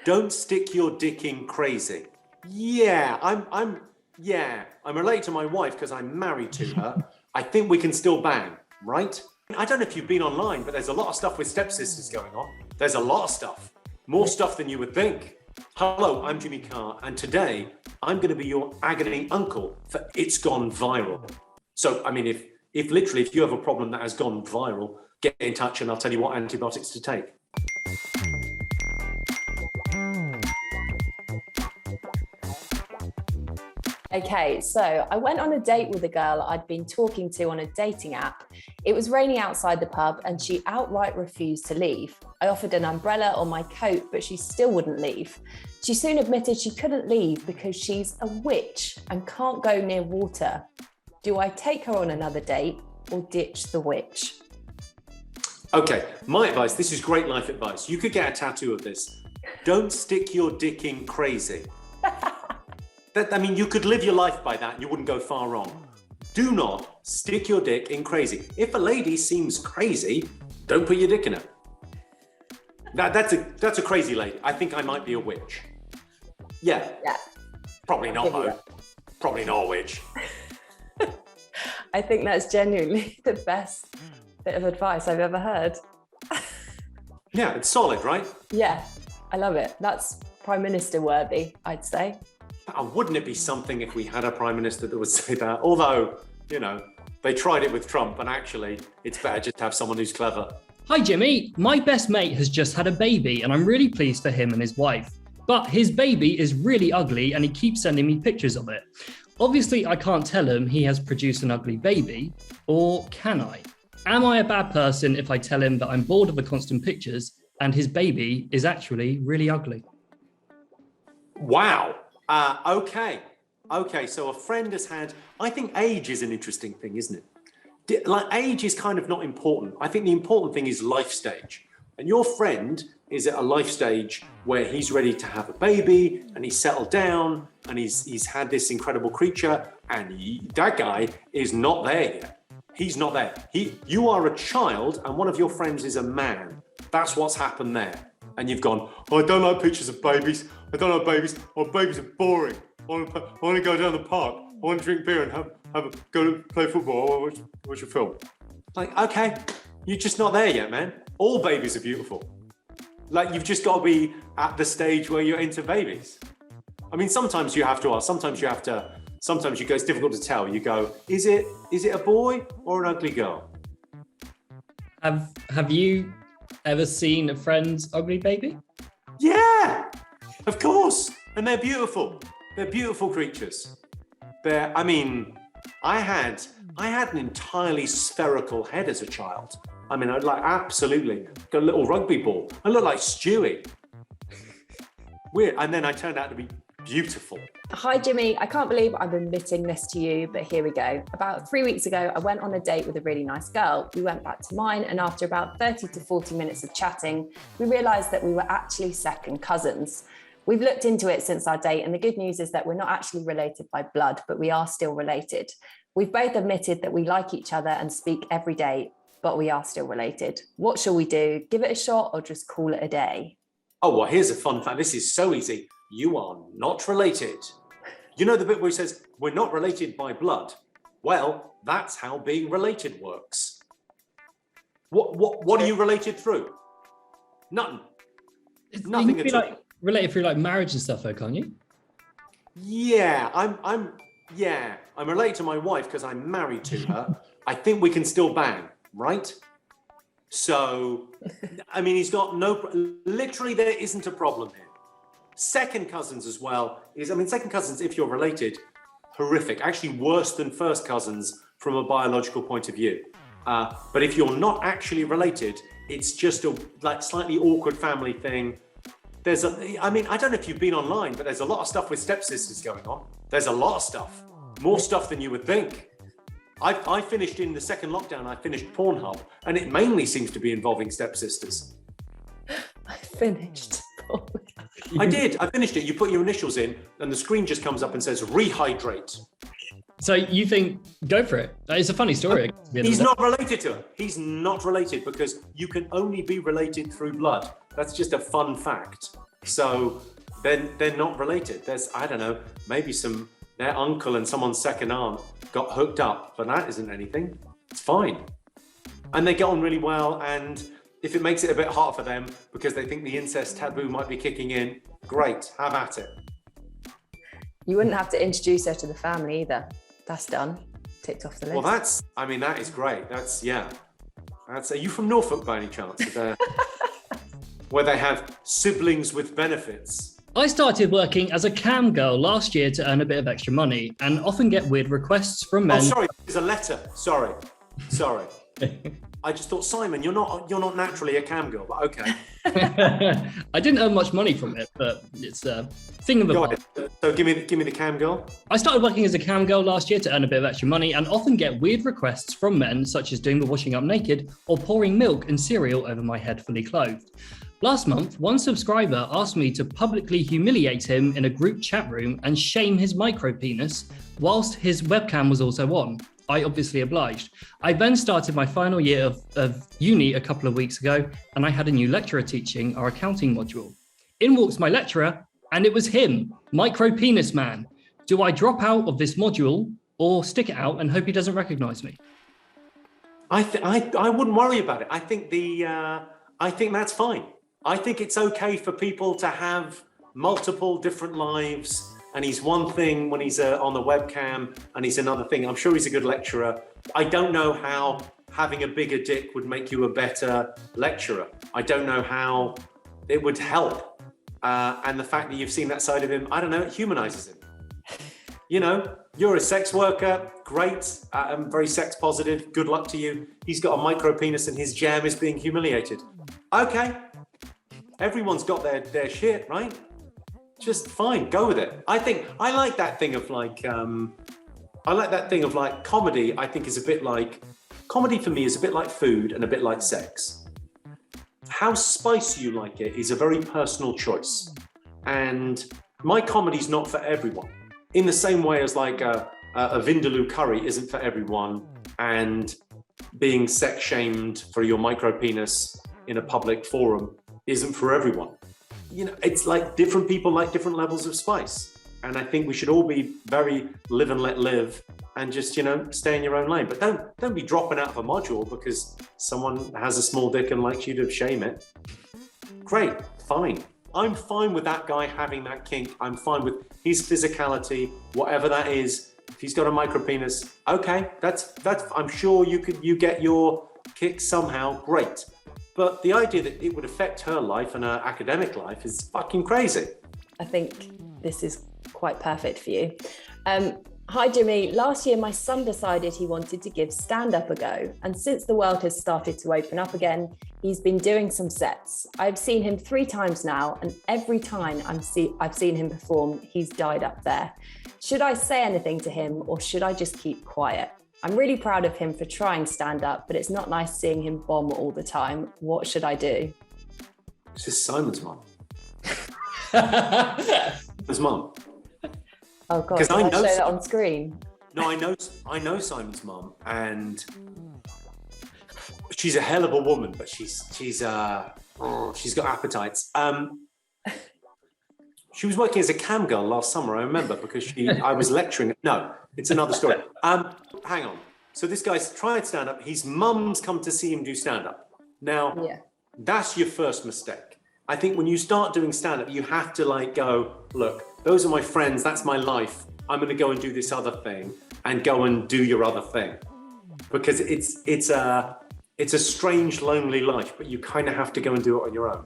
Don't stick your dick in crazy. Yeah, I'm related to my wife because I'm married to her. I think we can still bang, right? I don't know if you've been online, but there's a lot of stuff with stepsisters going on. There's a lot of stuff. More stuff than you would think. Hello, I'm Jimmy Carr, and today I'm going to be your agony uncle for It's Gone Viral. So, I mean, if you have a problem that has gone viral, get in touch and I'll tell you what antibiotics to take. Okay, so I went on a date with a girl I'd been talking to on a dating app. It was raining outside the pub and she outright refused to leave. I offered an umbrella or my coat, but she still wouldn't leave. She soon admitted she couldn't leave because she's a witch and can't go near water. Do I take her on another date or ditch the witch? Okay, my advice, this is great life advice. You could get a tattoo of this. Don't stick your dick in crazy. You could live your life by that and you wouldn't go far wrong. Do not stick your dick in crazy. If a lady seems crazy, don't put your dick in her. That's a crazy lady. I think I might be a witch. Yeah. Probably not, though. Probably not a witch. I think that's genuinely the best bit of advice I've ever heard. Yeah, it's solid, right? Yeah, I love it. That's Prime Minister worthy, I'd say. Wouldn't it be something if we had a Prime Minister that would say that? Although, they tried it with Trump and actually it's better just to have someone who's clever. Hi Jimmy, my best mate has just had a baby and I'm really pleased for him and his wife. But his baby is really ugly and he keeps sending me pictures of it. Obviously, I can't tell him he has produced an ugly baby, or can I? Am I a bad person if I tell him that I'm bored of the constant pictures and his baby is actually really ugly? Wow. Okay, so a friend has had, I think age is an interesting thing, isn't it? Age is kind of not important. I think the important thing is life stage. And your friend is at a life stage where he's ready to have a baby and he's settled down and he's had this incredible creature and that guy is not there yet. He's not there. You are a child and one of your friends is a man. That's what's happened there. And you've gone, I don't like pictures of babies. I don't like babies. Oh, babies are boring. I want to go down the park. I want to drink beer and go to play football or watch a film. Okay, you're just not there yet, man. All babies are beautiful. You've just got to be at the stage where you're into babies. I mean, sometimes you have to ask. Sometimes you go, it's difficult to tell. You go, is it a boy or an ugly girl? Have you ever seen a friend's ugly baby? Yeah, of course. And they're beautiful. They're beautiful creatures. I had an entirely spherical head as a child. I'd absolutely got a little rugby ball. I looked like Stewie. Weird. And then I turned out to be beautiful. Hi, Jimmy. I can't believe I'm admitting this to you, but here we go. About 3 weeks ago, I went on a date with a really nice girl. We went back to mine, and after about 30 to 40 minutes of chatting, we realised that we were actually second cousins. We've looked into it since our date, and the good news is that we're not actually related by blood, but we are still related. We've both admitted that we like each other and speak every day, but we are still related. What shall we do? Give it a shot or just call it a day? Oh, well, here's a fun fact. This is so easy. You are not related. You know the bit where he says, we're not related by blood? Well, that's how being related works. What are you related through? Nothing. Nothing at all. Related through marriage and stuff though, can't you? Yeah, I'm related to my wife because I'm married to her. I think we can still bang, right? So, he's got literally there isn't a problem here. Second cousins as well second cousins, if you're related, horrific, actually worse than first cousins from a biological point of view. But if you're not actually related, it's just a slightly awkward family thing. I don't know if you've been online, but there's a lot of stuff with stepsisters going on. There's a lot of stuff, more stuff than you would think. I finished in the second lockdown, I finished Pornhub, and it mainly seems to be involving stepsisters. I finished Pornhub. I did. I finished it. You put your initials in and the screen just comes up and says rehydrate. So you think, go for it. It's a funny story. He's not related to her. He's not related because you can only be related through blood. That's just a fun fact. So they're not related. There's, I don't know, maybe their uncle and someone's second aunt got hooked up, but that isn't anything. It's fine. And they get on really well. And if it makes it a bit hard for them because they think the incest taboo might be kicking in, great, have at it. You wouldn't have to introduce her to the family either. That's done. Ticked off the list. Well, that is great. Are you from Norfolk by any chance? Where they have siblings with benefits? I started working as a cam girl last year to earn a bit of extra money and often get weird requests from men. Oh, sorry, there's a letter. Sorry. I just thought, Simon, you're not naturally a cam girl, but okay. I didn't earn much money from it, but it's a thing of a past. So give me the cam girl. I started working as a cam girl last year to earn a bit of extra money and often get weird requests from men, such as doing the washing up naked or pouring milk and cereal over my head fully clothed. Last month, one subscriber asked me to publicly humiliate him in a group chat room and shame his micro penis whilst his webcam was also on. I obviously obliged. I then started my final year of uni a couple of weeks ago, and I had a new lecturer teaching our accounting module. In walks my lecturer, and it was him, micro penis man. Do I drop out of this module or stick it out and hope he doesn't recognize me? I wouldn't worry about it. I think I think that's fine. I think it's okay for people to have multiple different lives. And he's one thing when he's on the webcam, and he's another thing. I'm sure he's a good lecturer. I don't know how having a bigger dick would make you a better lecturer. I don't know how it would help. And the fact that you've seen that side of him, I don't know, it humanizes him. You know, you're a sex worker, great, very sex positive, good luck to you. He's got a micro penis and his jam is being humiliated. Okay, everyone's got their shit, right? Just fine, go with it. I like that thing of comedy. I think is a bit like, comedy for me is a bit like food and a bit like sex. How spicy you like it is a very personal choice. And my comedy's not for everyone. In the same way as like a Vindaloo curry isn't for everyone, and being sex shamed for your micro penis in a public forum isn't for everyone. You know, it's like different people like different levels of spice. And I think we should all be very live and let live and just, you know, stay in your own lane. But don't be dropping out of a module because someone has a small dick and likes you to shame it. Great, fine. I'm fine with that guy having that kink. I'm fine with his physicality, whatever that is. If he's got a micro penis, okay, that's I'm sure you get your kick somehow, great. But the idea that it would affect her life and her academic life is fucking crazy. I think this is quite perfect for you. Hi, Jimmy. Last year, my son decided he wanted to give stand-up a go. And since the world has started to open up again, he's been doing some sets. I've seen him 3 times now, and every time I've seen him perform, he's died up there. Should I say anything to him, or should I just keep quiet? I'm really proud of him for trying stand-up, but it's not nice seeing him bomb all the time. What should I do? This is Simon's mum. His mum. Oh God, can I show that on screen? No, I know Simon's mum, and she's a hell of a woman, but she's got appetites. She was working as a cam girl last summer, I remember, because I was lecturing. No, it's another story. Hang on. So this guy's tried stand-up. His mum's come to see him do stand-up. Now, That's your first mistake. I think when you start doing stand-up, you have to like go, look, those are my friends, that's my life. I'm going to go and do this other thing and go and do your other thing. Because it's a strange, lonely life, but you kind of have to go and do it on your own.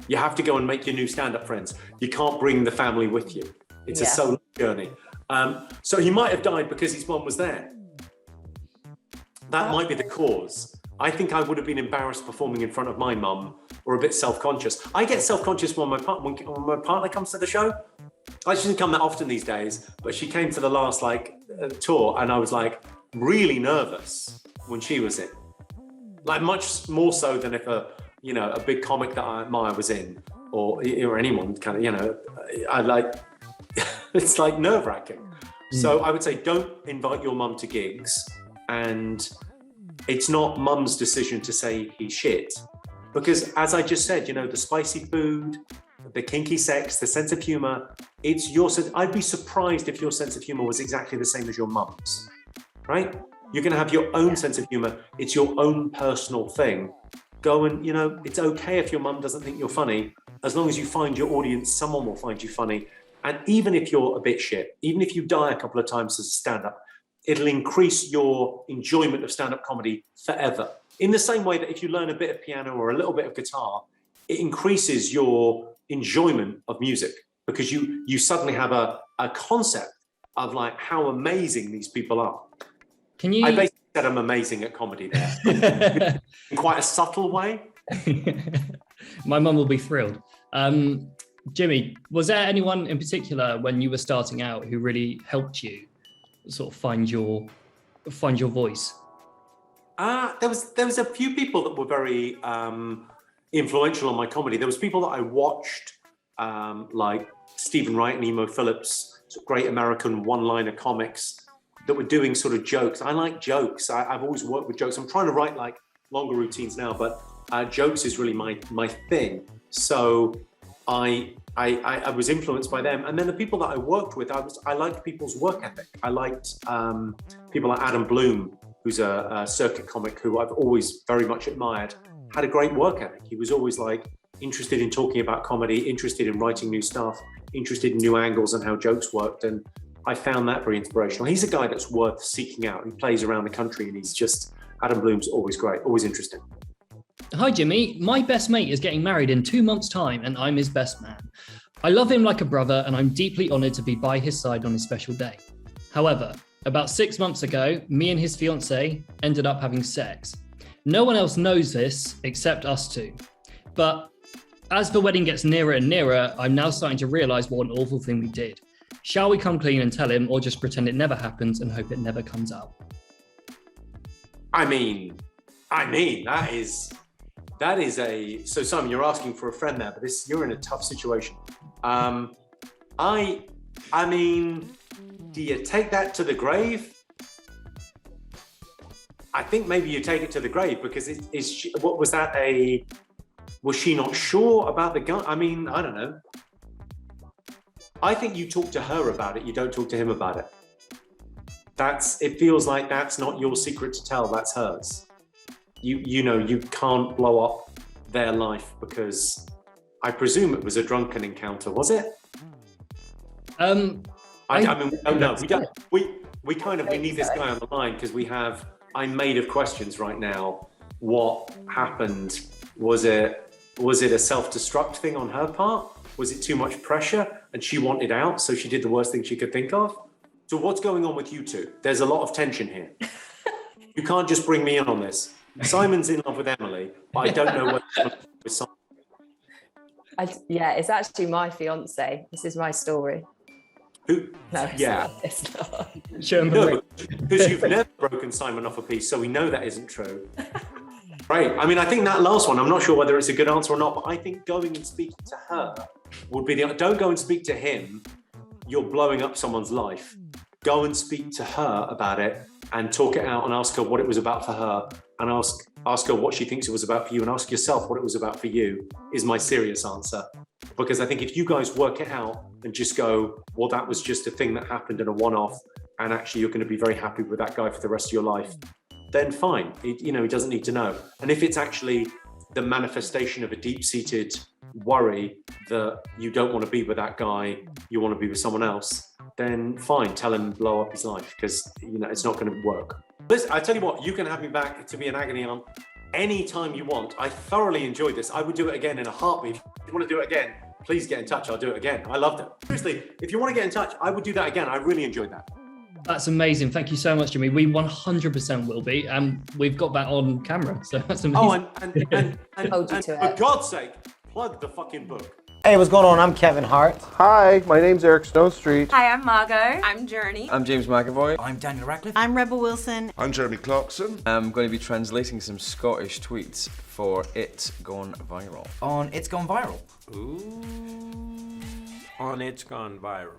You have to go and make your new stand-up friends. You can't bring the family with you. It's a solo journey. So he might have died because his mum was there. That might be the cause. I think I would have been embarrassed performing in front of my mum, or a bit self-conscious. I get self-conscious when my partner comes to the show. She doesn't come that often these days, but she came to the last tour, and I was like really nervous when she was in. Like much more so than if a big comic that I admire was in, or anyone kind of, I like. It's like nerve-wracking. So I would say don't invite your mum to gigs, and it's not mum's decision to say he's shit. Because as I just said, the spicy food, the kinky sex, the sense of humor. It's your sense. I'd be surprised if your sense of humor was exactly the same as your mum's, right? You're going to have your own sense of humor. It's your own personal thing. Go and, it's okay if your mum doesn't think you're funny. As long as you find your audience, someone will find you funny. And even if you're a bit shit, even if you die a couple of times as a stand-up, it'll increase your enjoyment of stand-up comedy forever. In the same way that if you learn a bit of piano or a little bit of guitar, it increases your enjoyment of music because you suddenly have a concept of like how amazing these people are. I basically said I'm amazing at comedy there. In quite a subtle way. My mum will be thrilled. Jimmy, was there anyone in particular when you were starting out who really helped you sort of find your voice? There was a few people that were very influential on my comedy. There was people that I watched, like Stephen Wright and Emo Phillips, sort of great American one-liner comics that were doing sort of jokes. I like jokes. I've always worked with jokes. I'm trying to write like longer routines now, but jokes is really my thing. So I was influenced by them. And then the people that I worked with, I liked people's work ethic. I liked people like Adam Bloom, who's a circuit comic who I've always very much admired, had a great work ethic. He was always like interested in talking about comedy, interested in writing new stuff, interested in new angles and how jokes worked. And I found that very inspirational. He's a guy that's worth seeking out. He plays around the country and Adam Bloom's always great, always interesting. Hi, Jimmy. My best mate is getting married in 2 months' time and I'm his best man. I love him like a brother and I'm deeply honoured to be by his side on his special day. However, about 6 months ago, me and his fiancée ended up having sex. No one else knows this except us two. But as the wedding gets nearer and nearer, I'm now starting to realise what an awful thing we did. Shall we come clean and tell him or just pretend it never happens and hope it never comes out? I mean, that is so Simon, you're asking for a friend there, but you're in a tough situation. I mean, do you take that to the grave? I think maybe you take it to the grave because was she not sure about the guy? I mean, I don't know. I think you talk to her about it, you don't talk to him about it. It feels like that's not your secret to tell, that's hers. You can't blow up their life because I presume it was a drunken encounter, was it? I mean, we don't know. We need this guy on the line because I'm made of questions right now. What happened? Was it a self-destruct thing on her part? Was it too much pressure and she wanted out, so she did the worst thing she could think of? So what's going on with you two? There's a lot of tension here. You can't just bring me in on this. Simon's in love with Emily, but I don't know what with Simon. It's actually my fiance. This is my story. Who? No, it's not. No, because you've never broken Simon off a piece, so we know that isn't true. Right. I mean, I think that last one, I'm not sure whether it's a good answer or not, but I think going and speaking to her would be don't go and speak to him. You're blowing up someone's life. Go and speak to her about it and talk it out and ask her what it was about for her and ask her what she thinks it was about for you and ask yourself what it was about for you is my serious answer. Because I think if you guys work it out and just go, well, that was just a thing that happened in a one-off and actually you're going to be very happy with that guy for the rest of your life, then fine. He doesn't need to know. And if it's actually the manifestation of a deep-seated worry that you don't want to be with that guy, you want to be with someone else, then fine, tell him blow up his life because it's not going to work. Listen, I tell you what, you can have me back to be an Agony Uncle anytime you want. I thoroughly enjoyed this. I would do it again in a heartbeat. If you want to do it again, please get in touch. I'll do it again. I loved it. Seriously, if you want to get in touch, I would do that again. I really enjoyed that. That's amazing. Thank you so much, Jimmy. We 100% will be. And we've got that on camera. So that's amazing. Oh, and for God's sake, plug the fucking book. Hey, what's going on? I'm Kevin Hart. Hi, my name's Eric Stonestreet. Hi, I'm Margot. I'm Journey. I'm James McAvoy. I'm Daniel Radcliffe. I'm Rebel Wilson. I'm Jeremy Clarkson. I'm going to be translating some Scottish tweets for It's Gone Viral. On It's Gone Viral. Ooh. On It's Gone Viral.